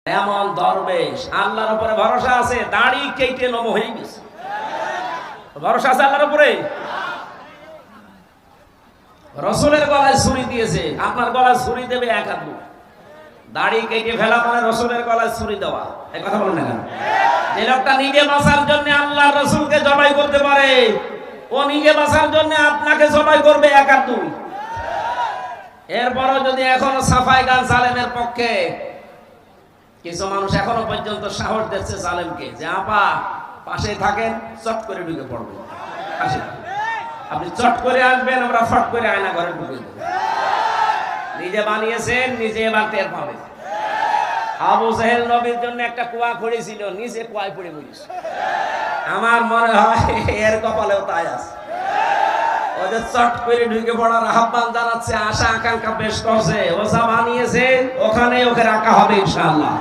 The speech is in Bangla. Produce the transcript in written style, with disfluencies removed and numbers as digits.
এমন দরবেশ আল্লাহর উপরে ভরসা আছে, দাড়ি কেটে নম হয়ে গেছে। ভরসা আছে আল্লাহর উপরে। রসুলের গলায় ছুরি দিয়েছে, আপনার গলায় ছুরি দেবে এক হাত। দাড়ি কেটে ফেলা মানে রসুলের গলায় ছুরি দেওয়া। এই কথা বলেন না কেন? যে লোকটা নিজে বাঁচার জন্য আল্লাহর রসুলকে জবাই করতে পারে, ও নিজে বাঁচার জন্য আপনাকে জবাই করবে এক হাত। এরপরও যদি এখনো সাফাই গান সালেমের পক্ষে কিছু মানুষ এখনো পর্যন্ত সাহস দিচ্ছে সালেমকে যে আপা পাশে থাকেন, চট করে ঢুকে পড়বে। আপনি চট করে আসবেন, আমরা ফট করে আয়না ঘরে ঢুকে দেব। নিজে বানিয়েছেন, নিজে এবার টের পাবেন। আবু জাহেল নবীর জন্য একটা কুয়া খুঁড়েছিল, নিচে কুয়ায় পড়ে মরিস। আমার মনে হয় এর কপালেও তাই আছে। ওদের চট করে ঢুকে পড়ার আহ্বান জানাচ্ছে, আশা আকাঙ্ক্ষা পেশ করছে। ও যা বানিয়েছে ওখানে ওকে রাখা হবে ইনশাআল্লাহ।